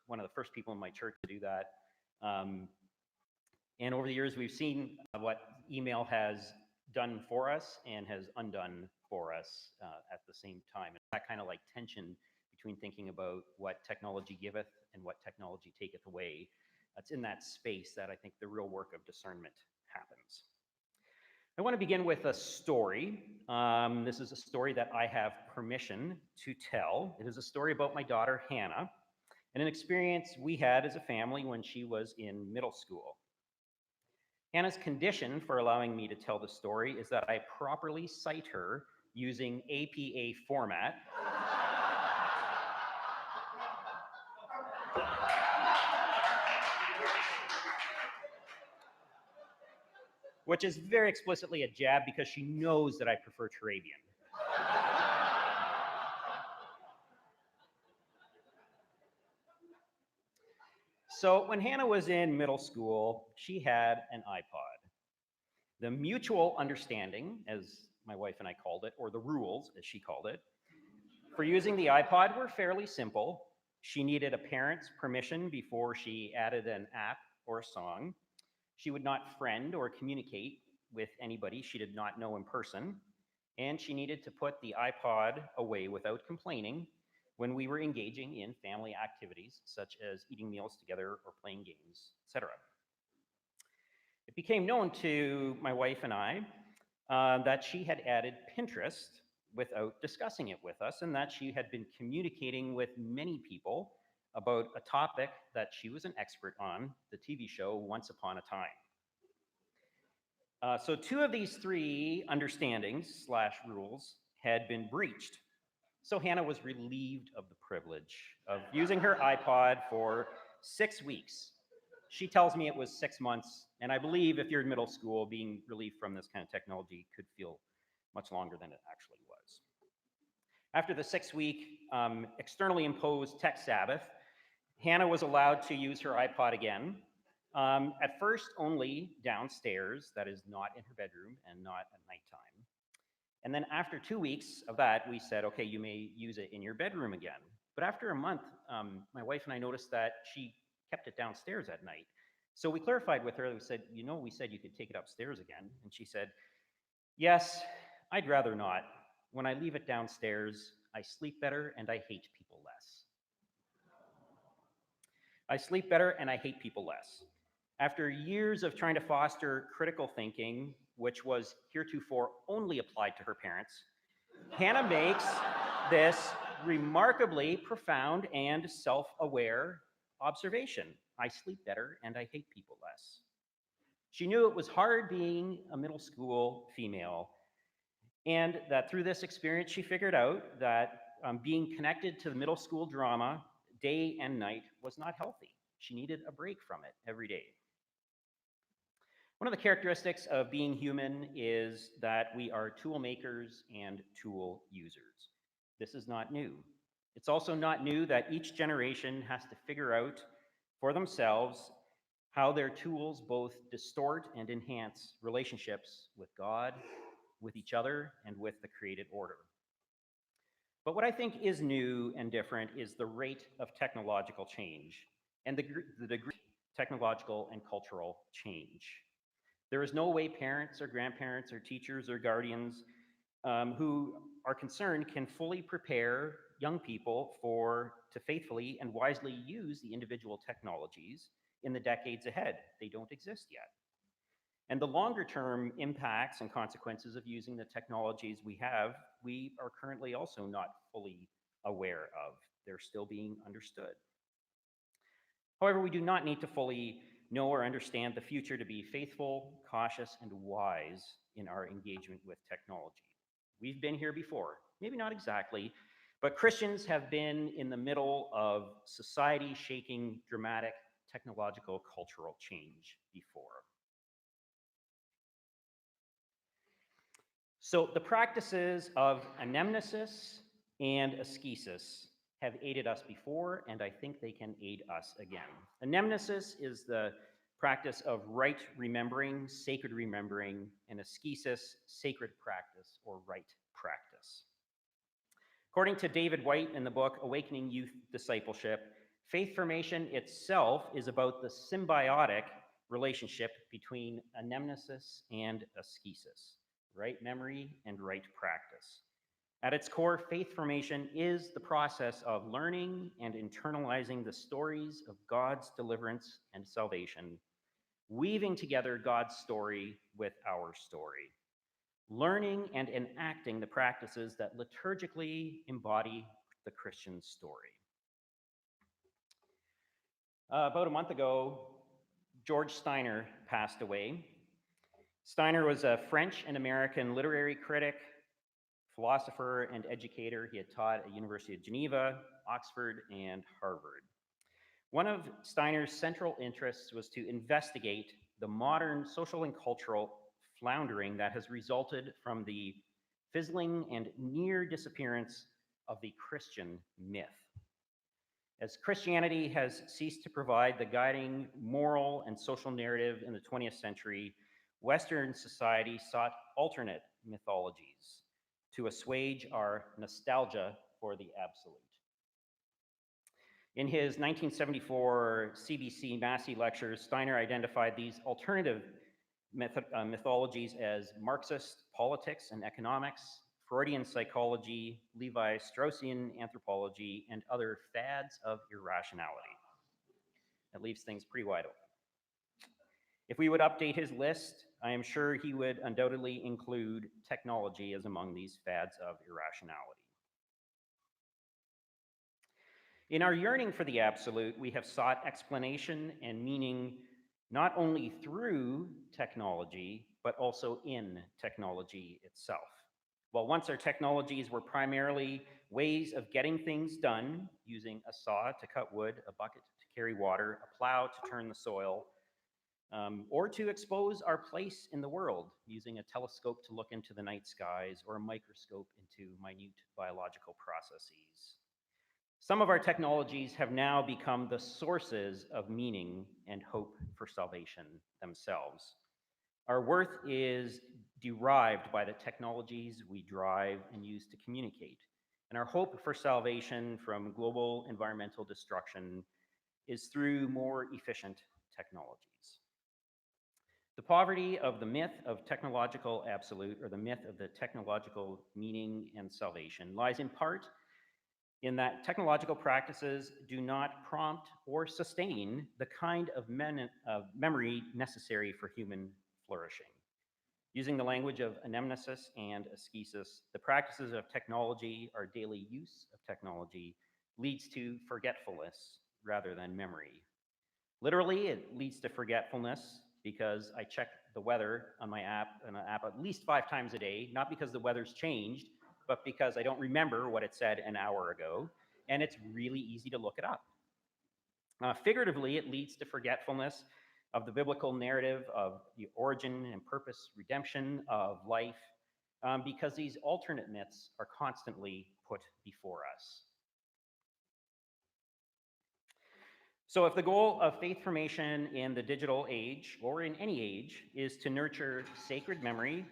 one of the first people in my church to do that. And over the years, we've seen what email has done for us and has undone for us at the same time. And that kind of like tension between thinking about what technology giveth and what technology taketh away. It's in that space that I think the real work of discernment happens. I want to begin with a story. This is a story that I have permission to tell. It is a story about my daughter, Hannah, and an experience we had as a family when she was in middle school. Hannah's condition for allowing me to tell the story is that I properly cite her using APA format. Which is very explicitly a jab because she knows that I prefer Turabian. So when Hannah was in middle school, she had an iPod. The mutual understanding, as my wife and I called it, or the rules, as she called it, for using the iPod were fairly simple. She needed a parent's permission before she added an app or a song. She would not friend or communicate with anybody she did not know in person, and she needed to put the iPod away without complaining when we were engaging in family activities such as eating meals together or playing games, etc. It became known to my wife and I that she had added Pinterest without discussing it with us, and that she had been communicating with many people about a topic that she was an expert on, the TV show Once Upon a Time. So 2 of these 3 understandings / rules had been breached. So Hannah was relieved of the privilege of using her iPod for 6 weeks. She tells me it was 6 months, and I believe if you're in middle school, being relieved from this kind of technology could feel much longer than it actually was. After the 6-week externally imposed tech Sabbath, Hannah was allowed to use her iPod again. At first, only downstairs, that is not in her bedroom and not at nighttime. And then after 2 weeks of that, we said, okay, you may use it in your bedroom again. But after a month, my wife and I noticed that she kept it downstairs at night. So we clarified with her, we said, we said you could take it upstairs again. And she said, yes, I'd rather not. When I leave it downstairs, I sleep better and I hate people less. I sleep better and I hate people less. After years of trying to foster critical thinking, which was heretofore only applied to her parents, Hannah makes this remarkably profound and self-aware observation. I sleep better and I hate people less. She knew it was hard being a middle school female, and that through this experience, she figured out that being connected to the middle school drama day and night was not healthy. She needed a break from it every day. One of the characteristics of being human is that we are tool makers and tool users. This is not new. It's also not new that each generation has to figure out for themselves how their tools both distort and enhance relationships with God, with each other, and with the created order. But what I think is new and different is the rate of technological change and the degree of technological and cultural change. There is no way parents or grandparents or teachers or guardians who are concerned can fully prepare young people to faithfully and wisely use the individual technologies in the decades ahead. They don't exist yet. And the longer term impacts and consequences of using the technologies we are currently also not fully aware of. They're still being understood. However, we do not need to fully know or understand the future to be faithful, cautious, and wise in our engagement with technology. We've been here before, maybe not exactly, but Christians have been in the middle of society-shaking, dramatic, technological, cultural change before. So the practices of anamnesis and ascesis have aided us before, and I think they can aid us again. Anamnesis is the practice of right remembering, sacred remembering, and ascesis, sacred practice or right practice. According to David White in the book Awakening Youth Discipleship, Faith formation itself is about the symbiotic relationship between anamnesis and ascesis, right memory and right practice. At its core, faith formation is the process of learning and internalizing the stories of God's deliverance and salvation, weaving together God's story with our story, learning and enacting the practices that liturgically embody the Christian story. About a month ago, George Steiner passed away. Steiner was a French and American literary critic, philosopher, and educator. He had taught at University of Geneva, Oxford, and Harvard. One of Steiner's central interests was to investigate the modern social and cultural floundering that has resulted from the fizzling and near disappearance of the Christian myth. As Christianity has ceased to provide the guiding moral and social narrative in the 20th century, Western society sought alternate mythologies to assuage our nostalgia for the absolute. In his 1974 CBC Massey lectures, Steiner identified these alternative mythologies as Marxist politics and economics, Freudian psychology, Levi-Straussian anthropology, and other fads of irrationality. That leaves things pretty wide open. If we would update his list, I am sure he would undoubtedly include technology as among these fads of irrationality. In our yearning for the absolute, we have sought explanation and meaning not only through technology, but also in technology itself. Well, once our technologies were primarily ways of getting things done, using a saw to cut wood, a bucket to carry water, a plow to turn the soil, or to expose our place in the world, using a telescope to look into the night skies or a microscope into minute biological processes. Some of our technologies have now become the sources of meaning and hope for salvation themselves. Our worth is derived by the technologies we drive and use to communicate. And our hope for salvation from global environmental destruction is through more efficient technologies. The poverty of the myth of technological absolute, or the myth of the technological meaning and salvation, lies in part in that technological practices do not prompt or sustain the kind of memory necessary for human flourishing. Using the language of anamnesis and ascesis, the practices of technology, our daily use of technology, leads to forgetfulness rather than memory. Literally, it leads to forgetfulness because I check the weather on my app, at least 5 times a day, not because the weather's changed, but because I don't remember what it said an hour ago, and it's really easy to look it up. Figuratively, it leads to forgetfulness of the biblical narrative of the origin and purpose, redemption of life, because these alternate myths are constantly put before us. So if the goal of faith formation in the digital age, or in any age, is to nurture sacred memory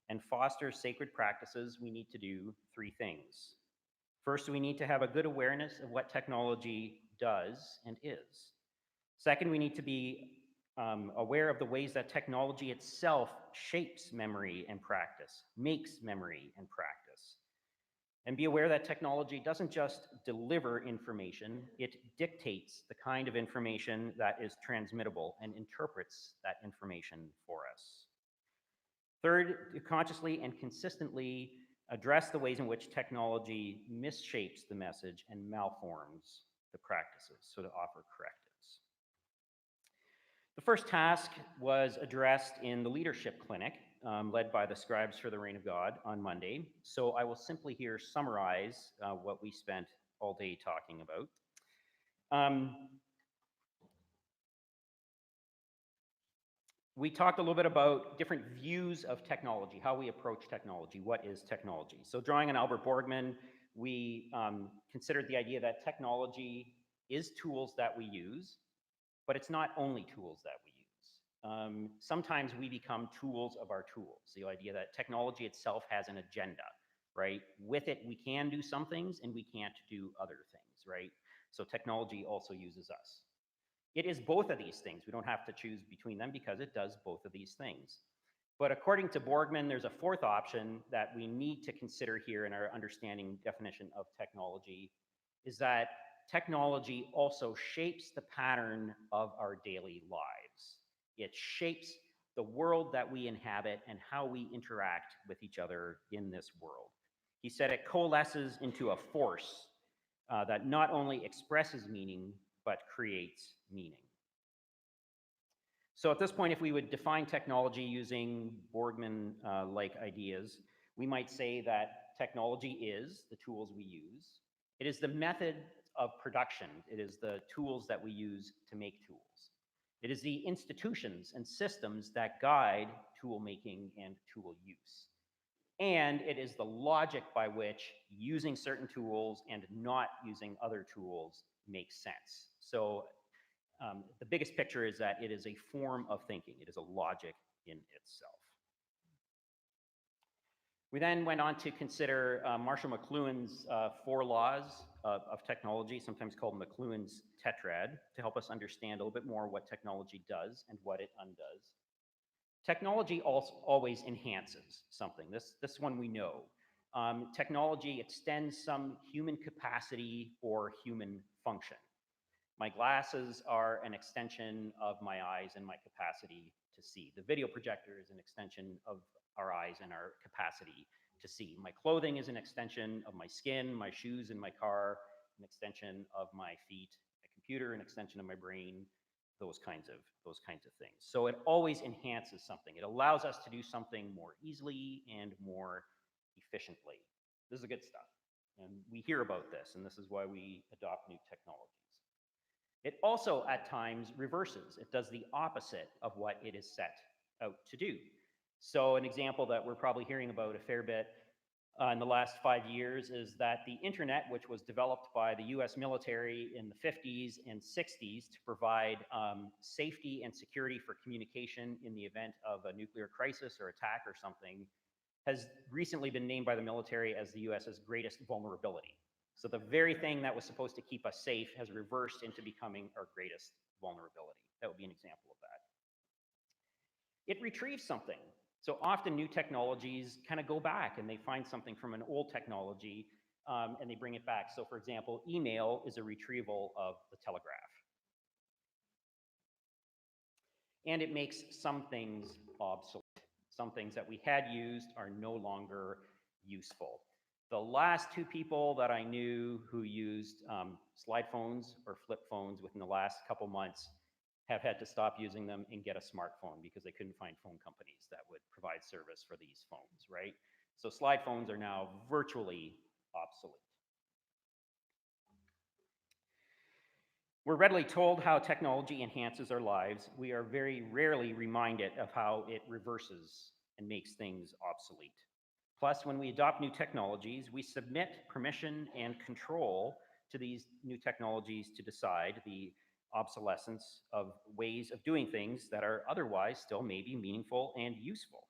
and foster sacred practices, we need to do 3 things. First, we need to have a good awareness of what technology does and is. Second, we need to be aware of the ways that technology itself shapes memory and practice, makes memory and practice. And be aware that technology doesn't just deliver information, it dictates the kind of information that is transmittable and interprets that information for us. Third, to consciously and consistently address the ways in which technology misshapes the message and malforms the practices, so to offer correctives. The first task was addressed in the leadership clinic, led by the Scribes for the Reign of God on Monday. So I will simply here summarize what we spent all day talking about. We talked a little bit about different views of technology, how we approach technology, what is technology. So drawing on Albert Borgman, we considered the idea that technology is tools that we use, but it's not only tools that we use. Sometimes we become tools of our tools. The idea that technology itself has an agenda, right? With it, we can do some things and we can't do other things, right? So technology also uses us. It is both of these things. We don't have to choose between them because it does both of these things. But according to Borgman, there's a fourth option that we need to consider here in our understanding definition of technology, is that technology also shapes the pattern of our daily lives. It shapes the world that we inhabit and how we interact with each other in this world. He said it coalesces into a force that not only expresses meaning, but creates meaning. So at this point, if we would define technology using Borgman-like ideas, we might say that technology is the tools we use. It is the method of production. It is the tools that we use to make tools. It is the institutions and systems that guide tool making and tool use. And it is the logic by which using certain tools and not using other tools makes sense. So the biggest picture is that it is a form of thinking. It is a logic in itself. We then went on to consider Marshall McLuhan's 4 laws of technology, sometimes called McLuhan's tetrad, to help us understand a little bit more what technology does and what it undoes. Technology also always enhances something. This one we know. Technology extends some human capacity or human function. My glasses are an extension of my eyes and my capacity to see. The video projector is an extension of our eyes and our capacity to see. My clothing is an extension of my skin, my shoes in my car, an extension of my feet, a computer, an extension of my brain, those kinds of things. So it always enhances something. It allows us to do something more easily and more efficiently. This is the good stuff. And we hear about this, and this is why we adopt new technologies. It also, at times, reverses. It does the opposite of what it is set out to do. So an example that we're probably hearing about a fair bit in the last 5 years is that the internet, which was developed by the US military in the 50s and 60s to provide safety and security for communication in the event of a nuclear crisis or attack or something, has recently been named by the military as the US's greatest vulnerability. So the very thing that was supposed to keep us safe has reversed into becoming our greatest vulnerability. That would be an example of that. It retrieves something. So often new technologies kind of go back and they find something from an old technology and they bring it back. So for example, email is a retrieval of the telegraph. And it makes some things obsolete. Some things that we had used are no longer useful. The last 2 people that I knew who used slide phones or flip phones within the last couple months have had to stop using them and get a smartphone because they couldn't find phone companies that would provide service for these phones, right? So slide phones are now virtually obsolete. We're readily told how technology enhances our lives. We are very rarely reminded of how it reverses and makes things obsolete. Plus, when we adopt new technologies, we submit permission and control to these new technologies to decide the obsolescence of ways of doing things that are otherwise still maybe meaningful and useful.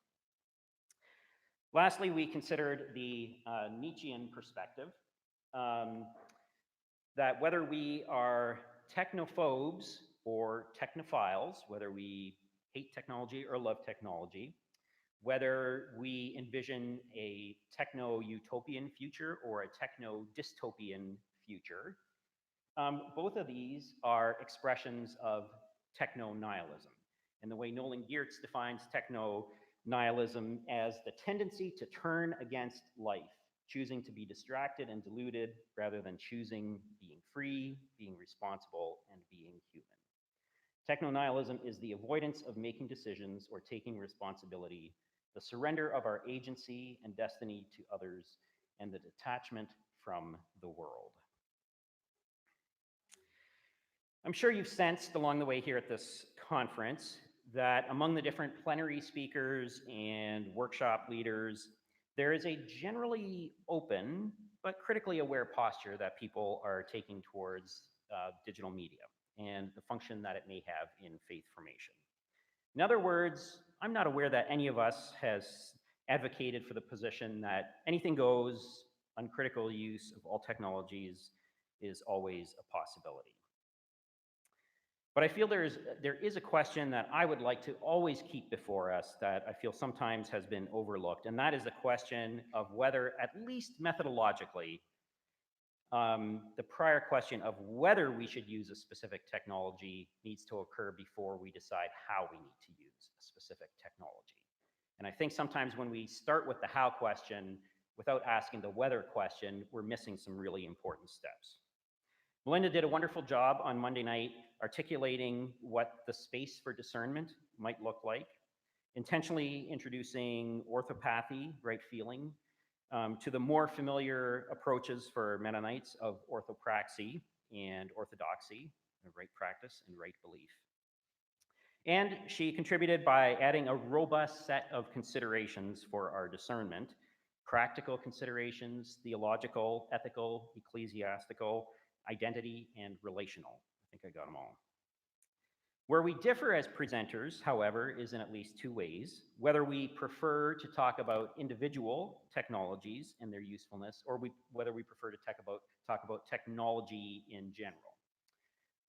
Lastly, we considered the Nietzschean perspective, that whether we are technophobes or technophiles, whether we hate technology or love technology, whether we envision a techno-utopian future or a techno-dystopian future, both of these are expressions of techno-nihilism. And the way Nolan Geertz defines techno-nihilism as the tendency to turn against life, choosing to be distracted and deluded rather than choosing being free, being responsible, and being human. Techno-nihilism is the avoidance of making decisions or taking responsibility, the surrender of our agency and destiny to others, and the detachment from the world. I'm sure you've sensed along the way here at this conference that among the different plenary speakers and workshop leaders, there is a generally open but critically aware posture that people are taking towards digital media and the function that it may have in faith formation. In other words, I'm not aware that any of us has advocated for the position that anything goes, uncritical use of all technologies, is always a possibility. But I feel there is a question that I would like to always keep before us that I feel sometimes has been overlooked, and that is the question of whether, at least methodologically, the prior question of whether we should use a specific technology needs to occur before we decide how we need to use a specific technology. And I think sometimes when we start with the how question without asking the whether question, we're missing some really important steps. Melinda did a wonderful job on Monday night articulating what the space for discernment might look like, intentionally introducing orthopathy, right feeling, to the more familiar approaches for Mennonites of orthopraxy and orthodoxy, right practice and right belief. And she contributed by adding a robust set of considerations for our discernment: practical considerations, theological, ethical, ecclesiastical, identity, and relational. I think I got them all. Where we differ as presenters, however, is in at least two ways: whether we prefer to talk about individual technologies and their usefulness, or whether we prefer to talk about technology in general.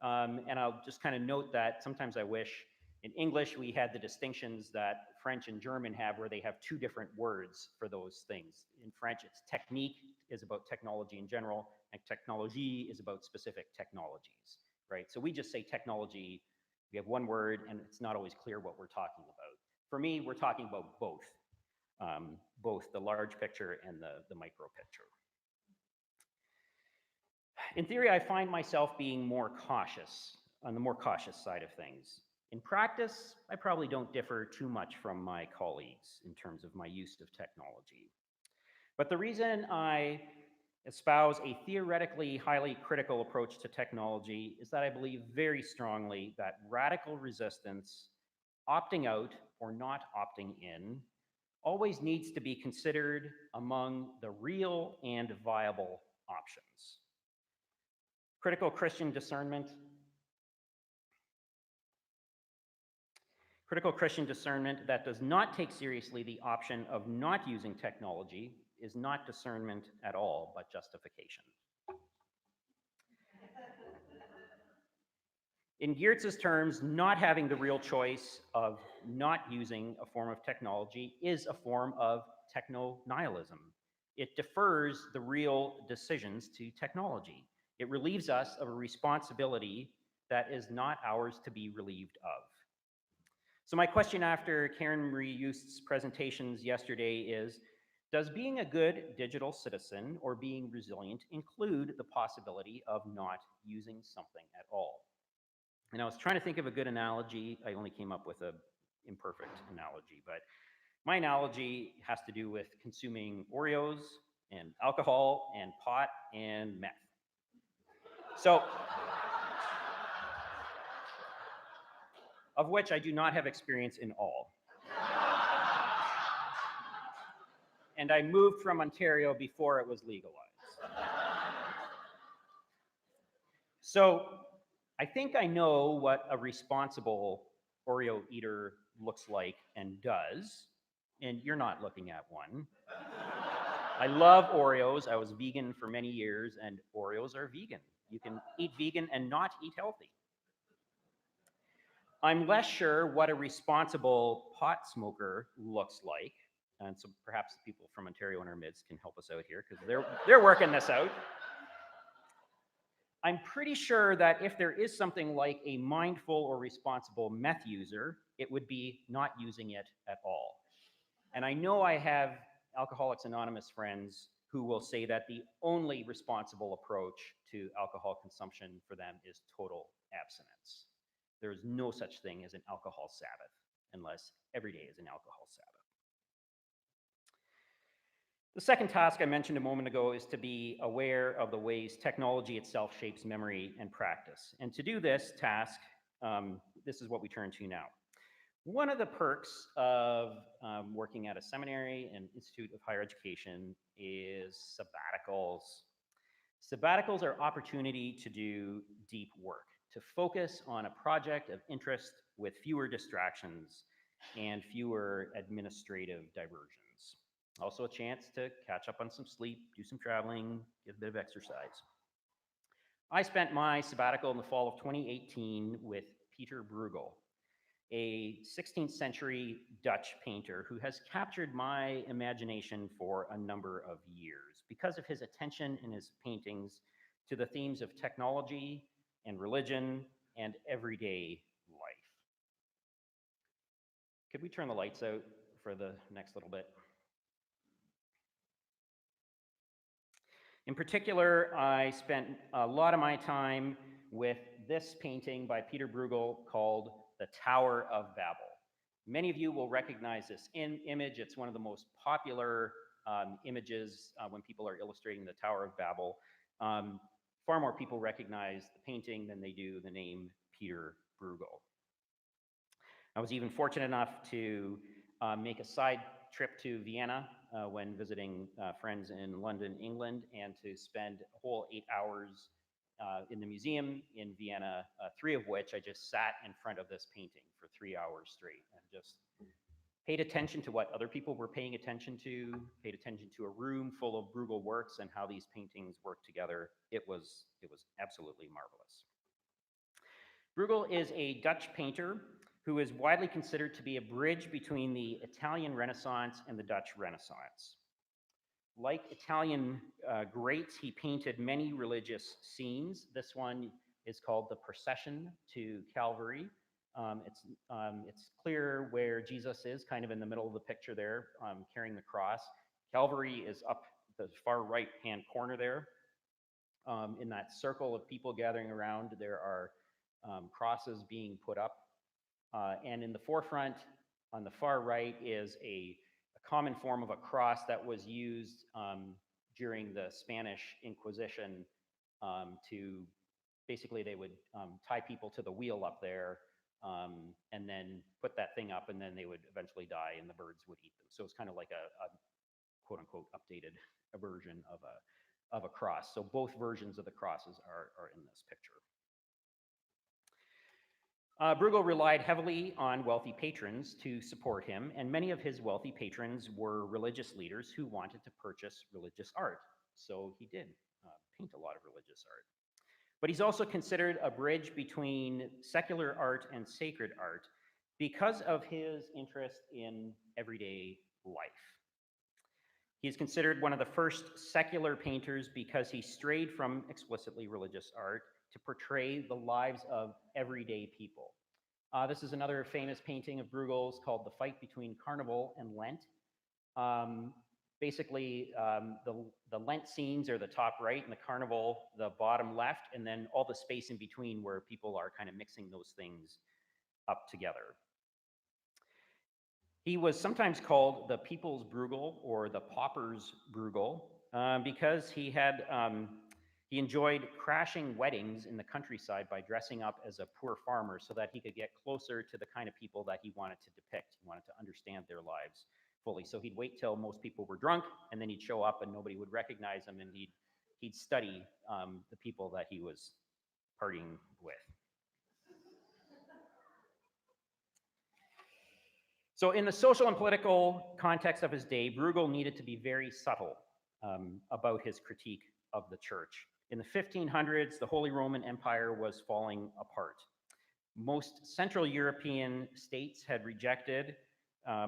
And I'll just kind of note that sometimes I wish in English we had the distinctions that French and German have, where they have two different words for those things. In French, it's technique is about technology in general, and technologie is about specific technologies, right? So we just say technology. We have one word, and it's not always clear what we're talking about. For me, we're talking about both the large picture and the micro picture. In theory, I find myself being more cautious, on the more cautious side of things. In practice, I probably don't differ too much from my colleagues in terms of my use of technology. But the reason I espouse a theoretically highly critical approach to technology is that I believe very strongly that radical resistance, opting out or not opting in, always needs to be considered among the real and viable options. Critical Christian discernment that does not take seriously the option of not using technology is not discernment at all, but justification. In Geertz's terms, not having the real choice of not using a form of technology is a form of techno-nihilism. It defers the real decisions to technology. It relieves us of a responsibility that is not ours to be relieved of. So my question after Karen Marie Youst's presentations yesterday is, does being a good digital citizen or being resilient include the possibility of not using something at all? And I was trying to think of a good analogy. I only came up with an imperfect analogy, but my analogy has to do with consuming Oreos and alcohol and pot and meth. So, of which I do not have experience in all. And I moved from Ontario before it was legalized. So I think I know what a responsible Oreo eater looks like and does, and you're not looking at one. I love Oreos. I was vegan for many years, and Oreos are vegan. You can eat vegan and not eat healthy. I'm less sure what a responsible pot smoker looks like, and so perhaps people from Ontario in our midst can help us out here, because they're working this out. I'm pretty sure that if there is something like a mindful or responsible meth user, it would be not using it at all. And I know I have Alcoholics Anonymous friends who will say that the only responsible approach to alcohol consumption for them is total abstinence. There is no such thing as an alcohol Sabbath, unless every day is an alcohol Sabbath. The second task I mentioned a moment ago is to be aware of the ways technology itself shapes memory and practice. And to do this task, this is what we turn to now. One of the perks of working at a seminary and institute of higher education is sabbaticals. Sabbaticals are opportunity to do deep work, to focus on a project of interest with fewer distractions and fewer administrative diversions. Also a chance to catch up on some sleep, do some traveling, get a bit of exercise. I spent my sabbatical in the fall of 2018 with Peter Bruegel, a 16th century Dutch painter who has captured my imagination for a number of years because of his attention in his paintings to the themes of technology and religion and everyday life. Could we turn the lights out for the next little bit? In particular, I spent a lot of my time with this painting by Peter Bruegel called The Tower of Babel. Many of you will recognize this image. It's one of the most popular images when people are illustrating the Tower of Babel. Far more people recognize the painting than they do the name Peter Bruegel. I was even fortunate enough to make a side trip to Vienna when visiting friends in London, England, and to spend a whole 8 hours in the museum in Vienna, 3 of which I just sat in front of this painting for 3 hours straight and just paid attention to what other people were paying attention to, paid attention to a room full of Bruegel works and how these paintings work together. It was absolutely marvelous. Bruegel is a Dutch painter who is widely considered to be a bridge between the Italian Renaissance and the Dutch Renaissance. Like Italian greats, he painted many religious scenes. This one is called The Procession to Calvary. It's clear where Jesus is, kind of in the middle of the picture there, carrying the cross. Calvary is up the far right-hand corner there. In that circle of people gathering around, there are crosses being put up. And in the forefront, on the far right, is a common form of a cross that was used during the Spanish Inquisition to basically they would tie people to the wheel up there and then put that thing up, and then they would eventually die and the birds would eat them. So it's kind of like a quote unquote updated version of a cross. So both versions of the crosses are in this picture. Bruegel relied heavily on wealthy patrons to support him, and many of his wealthy patrons were religious leaders who wanted to purchase religious art. So he did paint a lot of religious art. But he's also considered a bridge between secular art and sacred art because of his interest in everyday life. He is considered one of the first secular painters because he strayed from explicitly religious art to portray the lives of everyday people. This is another famous painting of Bruegel's called The Fight Between Carnival and Lent. Basically, the Lent scenes are the top right and the Carnival the bottom left, and then all the space in between where people are kind of mixing those things up together. He was sometimes called the People's Bruegel or the Pauper's Bruegel because he enjoyed crashing weddings in the countryside by dressing up as a poor farmer so that he could get closer to the kind of people that he wanted to depict. He wanted to understand their lives fully. So he'd wait till most people were drunk, and then he'd show up and nobody would recognize him, and he'd study the people that he was partying with. So in the social and political context of his day, Bruegel needed to be very subtle about his critique of the church. In the 1500s, the Holy Roman Empire was falling apart. Most Central European states had rejected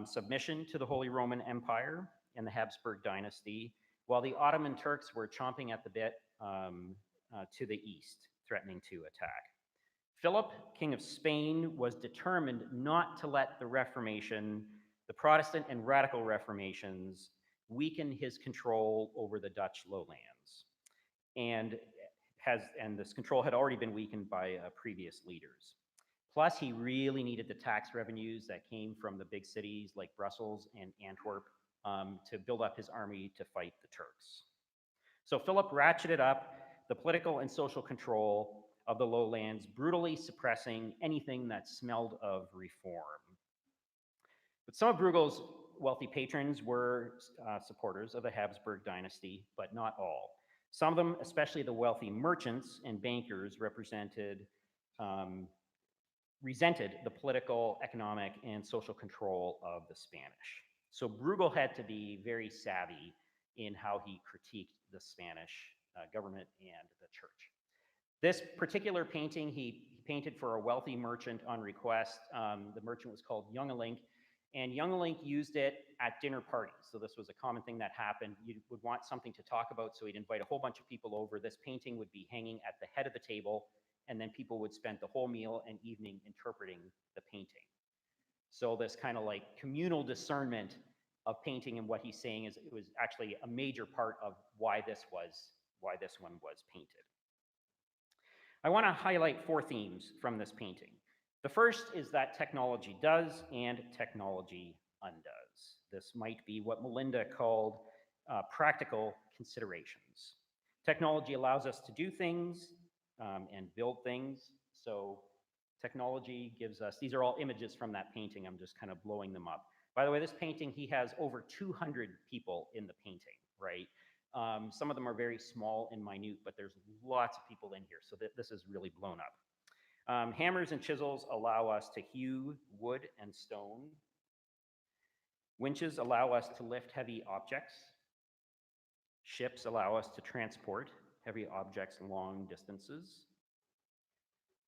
submission to the Holy Roman Empire and the Habsburg dynasty, while the Ottoman Turks were chomping at the bit to the east, threatening to attack. Philip, King of Spain, was determined not to let the Reformation, the Protestant and radical Reformations, weaken his control over the Dutch lowlands. And this control had already been weakened by previous leaders. Plus, he really needed the tax revenues that came from the big cities like Brussels and Antwerp to build up his army to fight the Turks. So Philip ratcheted up the political and social control of the lowlands, brutally suppressing anything that smelled of reform. But some of Bruegel's wealthy patrons were supporters of the Habsburg dynasty, but not all. Some of them, especially the wealthy merchants and bankers, resented the political, economic, and social control of the Spanish. So Bruegel had to be very savvy in how he critiqued the Spanish government and the church. This particular painting he painted for a wealthy merchant on request. The merchant was called Youngelink, and Youngelink used it at dinner parties. So this was a common thing that happened. You would want something to talk about, so he'd invite a whole bunch of people over. This painting would be hanging at the head of the table, and then people would spend the whole meal and evening interpreting the painting. So this kind of like communal discernment of painting and what he's saying is it was actually a major part of why this one was painted. I want to highlight 4 themes from this painting. The first is that technology does and technology undoes. This might be what Melinda called practical considerations. Technology allows us to do things and build things. So technology gives us, these are all images from that painting. I'm just kind of blowing them up. By the way, this painting, he has over 200 people in the painting, right? Some of them are very small and minute, but there's lots of people in here, so this is really blown up. Hammers and chisels allow us to hew wood and stone. Winches allow us to lift heavy objects. Ships allow us to transport heavy objects long distances.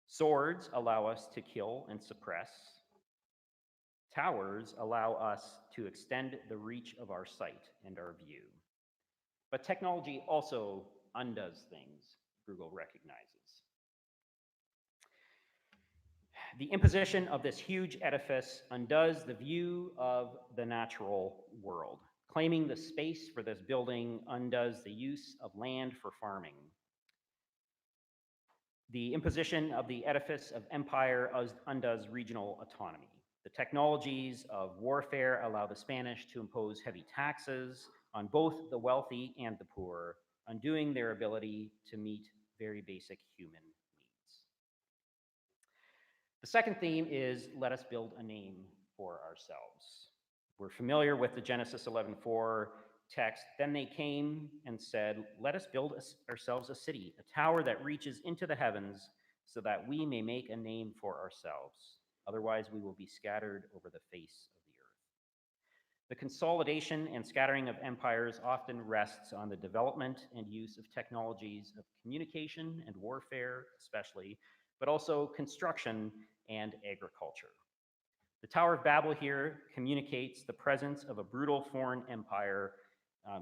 Swords allow us to kill and suppress. Towers allow us to extend the reach of our sight and our view. But technology also undoes things, Bruegel recognizes. The imposition of this huge edifice undoes the view of the natural world. Claiming the space for this building undoes the use of land for farming. The imposition of the edifice of empire undoes regional autonomy. The technologies of warfare allow the Spanish to impose heavy taxes on both the wealthy and the poor, undoing their ability to meet very basic human needs. The second theme is let us build a name for ourselves. We're familiar with the Genesis 11:4 text. Then they came and said, let us build ourselves a city, a tower that reaches into the heavens so that we may make a name for ourselves. Otherwise, we will be scattered over the face of the earth. The consolidation and scattering of empires often rests on the development and use of technologies of communication and warfare, especially, but also construction and agriculture. The Tower of Babel here communicates the presence of a brutal foreign empire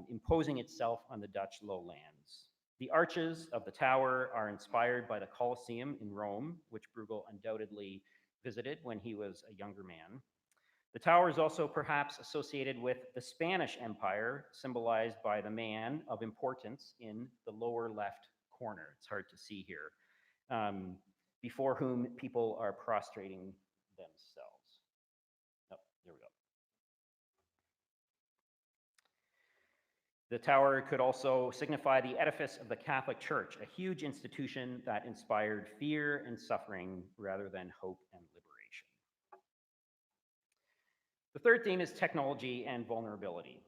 imposing itself on the Dutch lowlands. The arches of the tower are inspired by the Colosseum in Rome, which Bruegel undoubtedly visited when he was a younger man. The tower is also perhaps associated with the Spanish Empire, symbolized by the man of importance in the lower left corner. It's hard to see here, before whom people are prostrating themselves. Oh, there we go. The tower could also signify the edifice of the Catholic Church, a huge institution that inspired fear and suffering rather than hope and liberation. The third theme is technology and vulnerability.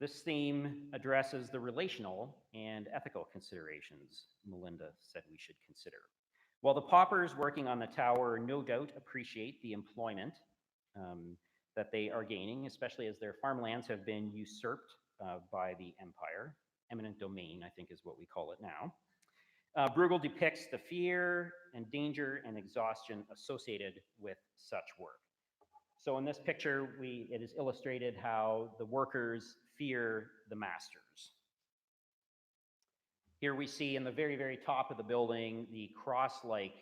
This theme addresses the relational and ethical considerations Melinda said we should consider. While the paupers working on the tower no doubt appreciate the employment that they are gaining, especially as their farmlands have been usurped by the empire. Eminent domain, I think, is what we call it now. Bruegel depicts the fear and danger and exhaustion associated with such work. So in this picture, it is illustrated how the workers fear the masters. Here we see in the very, very top of the building the cross-like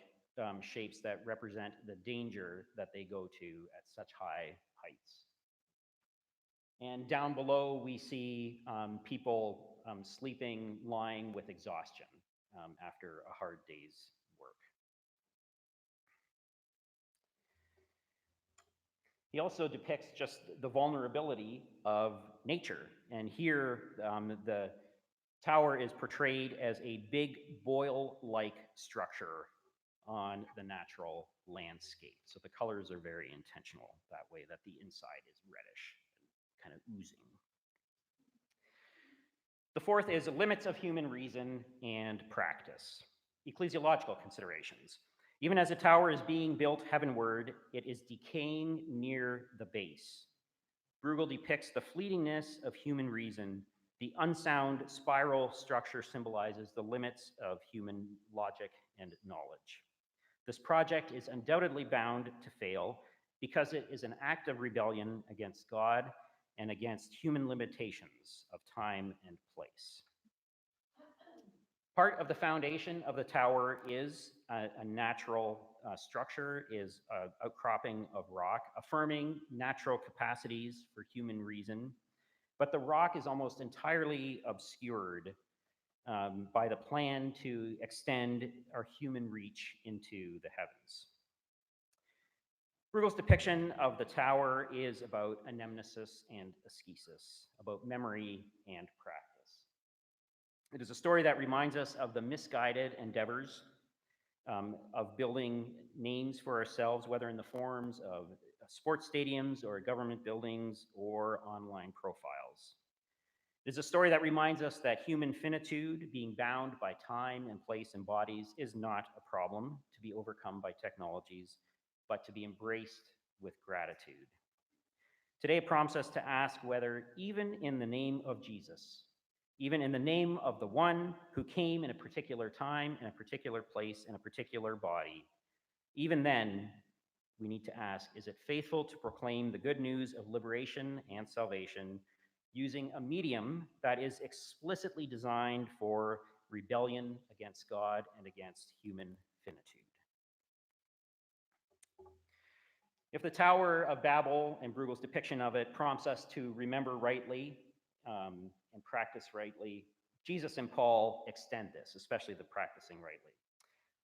shapes that represent the danger that they go to at such high heights. And down below, we see people sleeping, lying with exhaustion after a hard day's work. He also depicts just the vulnerability of nature. And here, the tower is portrayed as a big boil-like structure on the natural landscape. So the colors are very intentional that way, that the inside is reddish, kind of oozing. The fourth is limits of human reason and practice. Ecclesiological considerations. Even as a tower is being built heavenward, it is decaying near the base. Bruegel depicts the fleetingness of human reason The unsound spiral structure symbolizes the limits of human logic and knowledge. This project is undoubtedly bound to fail because it is an act of rebellion against God and against human limitations of time and place. Part of the foundation of the tower is a natural structure, is an outcropping of rock, affirming natural capacities for human reason. But the rock is almost entirely obscured by the plan to extend our human reach into the heavens. Bruegel's depiction of the tower is about anamnesis and ascesis, about memory and practice. It is a story that reminds us of the misguided endeavors of building names for ourselves, whether in the forms of sports stadiums or government buildings or online profiles. It is a story that reminds us that human finitude, being bound by time and place and bodies, is not a problem to be overcome by technologies, but to be embraced with gratitude. Today it prompts us to ask whether, even in the name of Jesus, even in the name of the one who came in a particular time, in a particular place, in a particular body, even then, we need to ask, is it faithful to proclaim the good news of liberation and salvation using a medium that is explicitly designed for rebellion against God and against human finitude? If the Tower of Babel and Bruegel's depiction of it prompts us to remember rightly and practice rightly, Jesus and Paul extend this, especially the practicing rightly.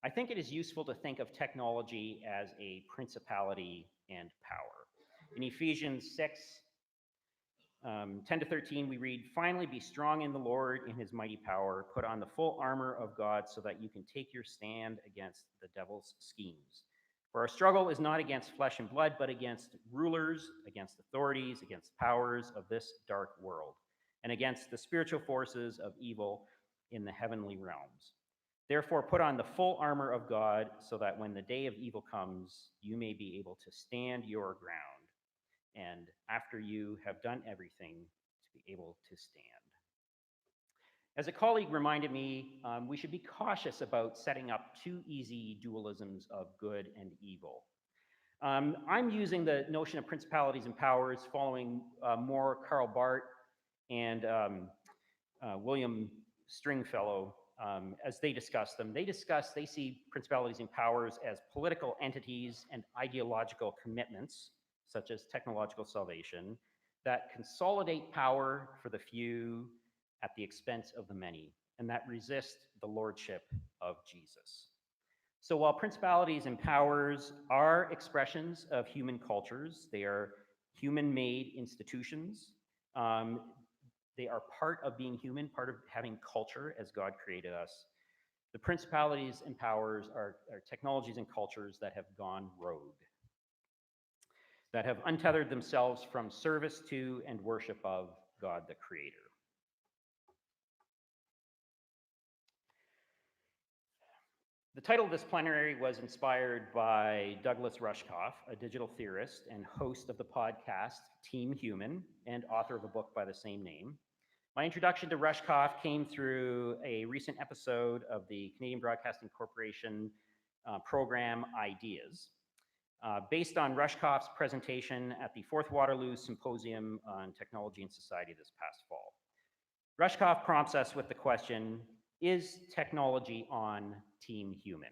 I think it is useful to think of technology as a principality and power. In Ephesians 6, 10 to 13, we read, "Finally, be strong in the Lord, in his mighty power. Put on the full armor of God so that you can take your stand against the devil's schemes. For our struggle is not against flesh and blood, but against rulers, against authorities, against powers of this dark world, and against the spiritual forces of evil in the heavenly realms. Therefore, put on the full armor of God so that when the day of evil comes, you may be able to stand your ground. And after you have done everything, to be able to stand." As a colleague reminded me, we should be cautious about setting up too easy dualisms of good and evil. I'm using the notion of principalities and powers following more Karl Barth and William Stringfellow as they discuss them. They see principalities and powers as political entities and ideological commitments, such as technological salvation, that consolidate power for the few at the expense of the many, and that resist the lordship of Jesus. So while principalities and powers are expressions of human cultures, they are human-made institutions, they are part of being human, part of having culture as God created us. The principalities and powers are technologies and cultures that have gone rogue, that have untethered themselves from service to and worship of God the Creator. The title of this plenary was inspired by Douglas Rushkoff, a digital theorist and host of the podcast Team Human and author of a book by the same name. My introduction to Rushkoff came through a recent episode of the Canadian Broadcasting Corporation program Ideas, based on Rushkoff's presentation at the Fourth Waterloo Symposium on Technology and Society this past fall. Rushkoff prompts us with the question, is technology on Team Human?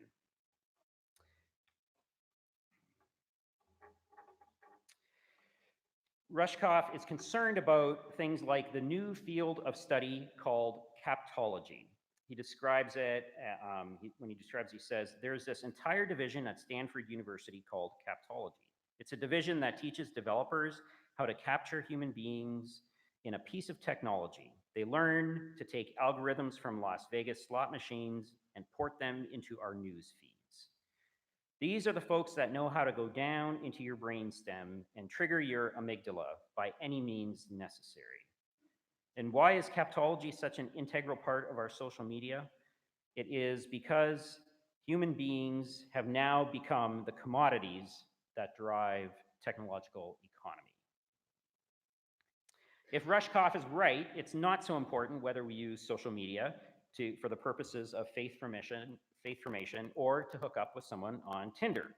Rushkoff is concerned about things like the new field of study called captology. He describes it, when he describes, he says, there's this entire division at Stanford University called captology. It's a division that teaches developers how to capture human beings in a piece of technology. They learn to take algorithms from Las Vegas slot machines and port them into our news feeds. These are the folks that know how to go down into your brainstem and trigger your amygdala by any means necessary. And why is captology such an integral part of our social media? It is because human beings have now become the commodities that drive technological economy. If Rushkoff is right, it's not so important whether we use social media for the purposes of faith formation, or to hook up with someone on Tinder.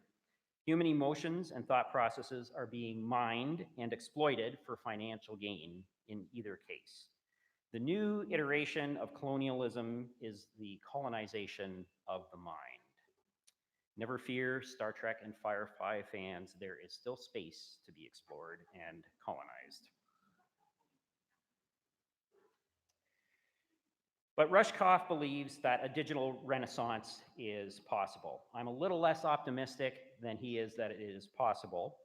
Human emotions and thought processes are being mined and exploited for financial gain in either case. The new iteration of colonialism is the colonization of the mind. Never fear, Star Trek and Firefly fans, there is still space to be explored and colonized. But Rushkoff believes that a digital renaissance is possible. I'm a little less optimistic than he is that it is possible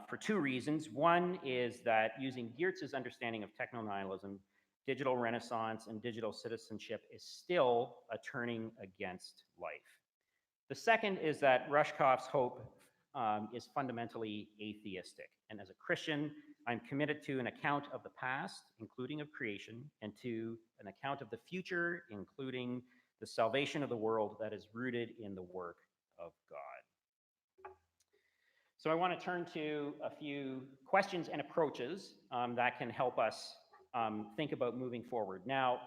for two reasons. One is that using Geertz's understanding of techno-nihilism, digital renaissance and digital citizenship is still a turning against life. The second is that Rushkoff's hope is fundamentally atheistic. And as a Christian, I'm committed to an account of the past, including of creation, and to an account of the future, including the salvation of the world that is rooted in the work of God. So I want to turn to a few questions and approaches that can help us think about moving forward. Now,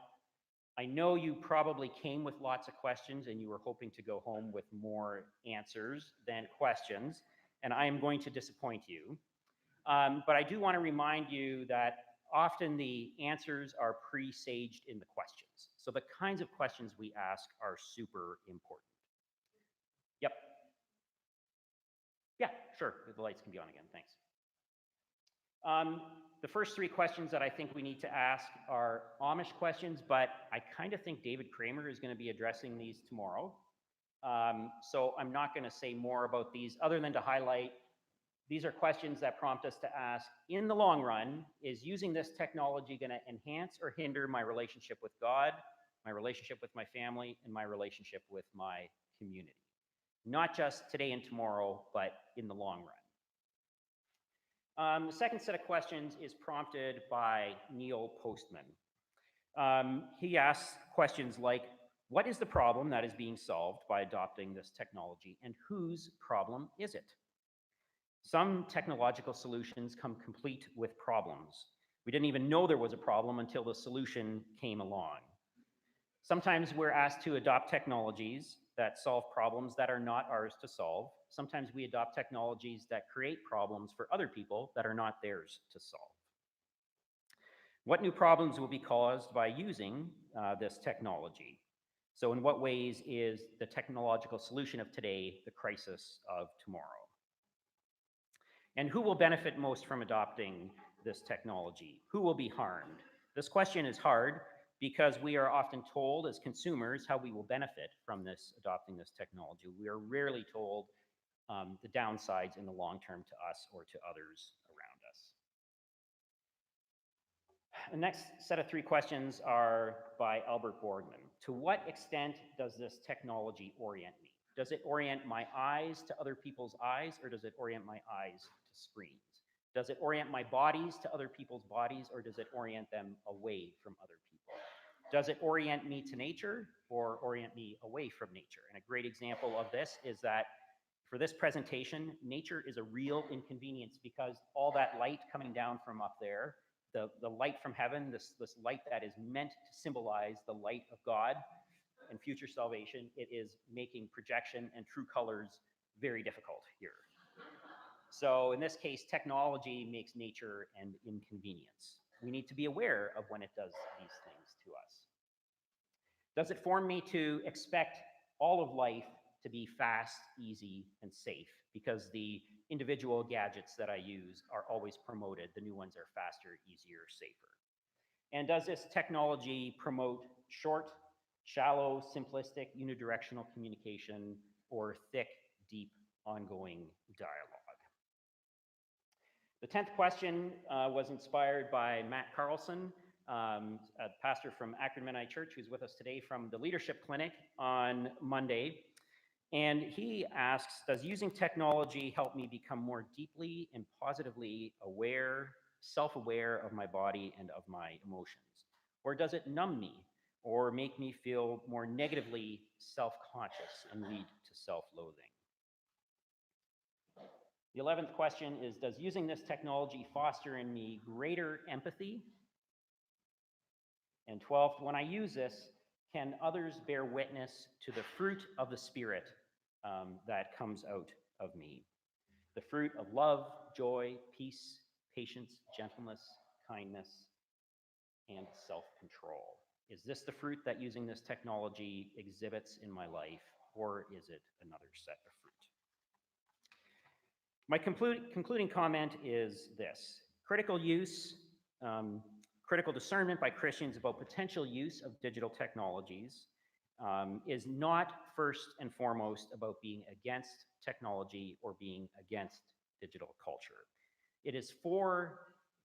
I know you probably came with lots of questions and you were hoping to go home with more answers than questions, and I am going to disappoint you. But I do want to remind you that often the answers are presaged in the questions. So the kinds of questions we ask are super important. Yep. Yeah, sure. The lights can be on again. Thanks. The first three questions that I think we need to ask are Amish questions, but I kind of think David Kramer is going to be addressing these tomorrow. So I'm not going to say more about these other than to highlight these are questions that prompt us to ask, in the long run, is using this technology going to enhance or hinder my relationship with God, my relationship with my family, and my relationship with my community? Not just today and tomorrow, but in the long run. The second set of questions is prompted by Neil Postman. He asks questions like, what is the problem that is being solved by adopting this technology, and whose problem is it? Some technological solutions come complete with problems. We didn't even know there was a problem until the solution came along. Sometimes we're asked to adopt technologies that solve problems that are not ours to solve. Sometimes we adopt technologies that create problems for other people that are not theirs to solve. What new problems will be caused by using this technology? So in what ways is the technological solution of today the crisis of tomorrow? And who will benefit most from adopting this technology? Who will be harmed? This question is hard because we are often told as consumers how we will benefit from adopting this technology. We are rarely told the downsides in the long term to us or to others around us. The next set of three questions are by Albert Borgman. To what extent does this technology orient me? Does it orient my eyes to other people's eyes, or does it orient my eyes to screens? Does it orient my bodies to other people's bodies, or does it orient them away from other people? Does it orient me to nature or orient me away from nature? And a great example of this is that for this presentation, nature is a real inconvenience because all that light coming down from up there, the light from heaven, this light that is meant to symbolize the light of God and future salvation, it is making projection and true colors very difficult here. So in this case, technology makes nature an inconvenience. We need to be aware of when it does these things to us. Does it form me to expect all of life to be fast, easy, and safe? Because the individual gadgets that I use are always promoted. The new ones are faster, easier, safer. And does this technology promote short, shallow, simplistic, unidirectional communication, or thick, deep, ongoing dialogue? The 10th question was inspired by Matt Carlson, a pastor from Akron Mennonite Church, who's with us today from the Leadership Clinic on Monday. And he asks, does using technology help me become more deeply and positively aware, self-aware of my body and of my emotions? Or does it numb me or make me feel more negatively self-conscious and lead to self-loathing? The 11th question is, does using this technology foster in me greater empathy? And 12th, when I use this, can others bear witness to the fruit of the Spirit that comes out of me? The fruit of love, joy, peace, patience, gentleness, kindness, and self-control. Is this the fruit that using this technology exhibits in my life, or is it another set of fruit? My concluding comment is this. Critical discernment by Christians about potential use of digital technologies is not first and foremost about being against technology or being against digital culture. It is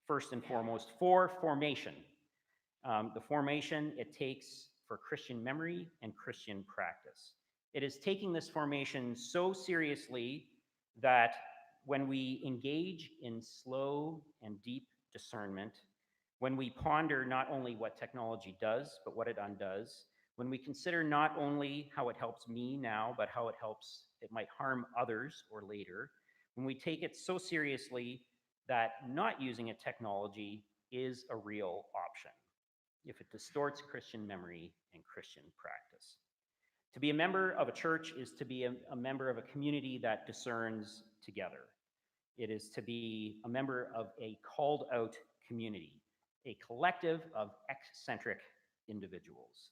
first and foremost, for formation. The formation it takes for Christian memory and Christian practice. It is taking this formation so seriously that when we engage in slow and deep discernment, when we ponder not only what technology does, but what it undoes, when we consider not only how it helps me now, but how it might harm others or later, when we take it so seriously that not using a technology is a real option if it distorts Christian memory and Christian practice. To be a member of a church is to be a member of a community that discerns together. It is to be a member of a called out community, a collective of eccentric individuals.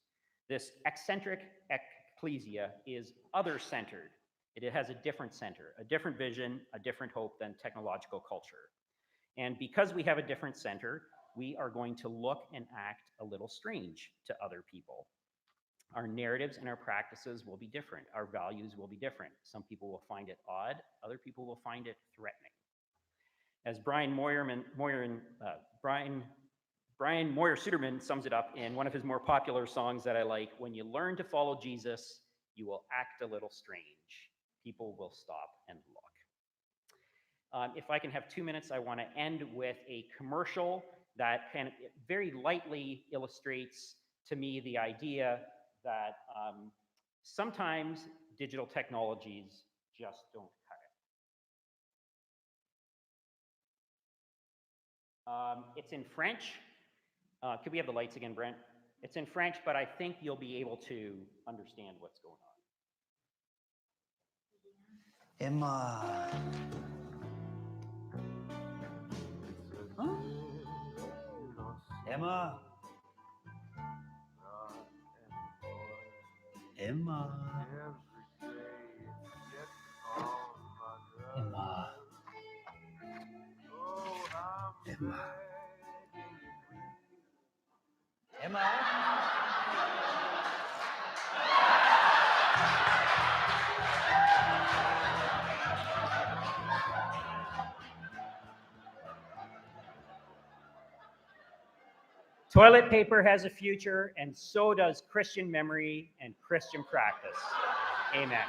This eccentric ecclesia is other-centered. It has a different center, a different vision, a different hope than technological culture. And because we have a different center, we are going to look and act a little strange to other people. Our narratives and our practices will be different. Our values will be different. Some people will find it odd. Other people will find it threatening. As Brian Moyer Suderman sums it up in one of his more popular songs that I like, when you learn to follow Jesus, you will act a little strange. People will stop and look. If I can have 2 minutes, I want to end with a commercial that kind of very lightly illustrates to me the idea that sometimes digital technologies just don't cut it. It's in French. Could we have the lights again, Brent? It's in French, but I think you'll be able to understand what's going on. Emma. Huh? Emma. Emma. Emma. Emma. Emma. Toilet paper has a future, and so does Christian memory and Christian practice. Amen.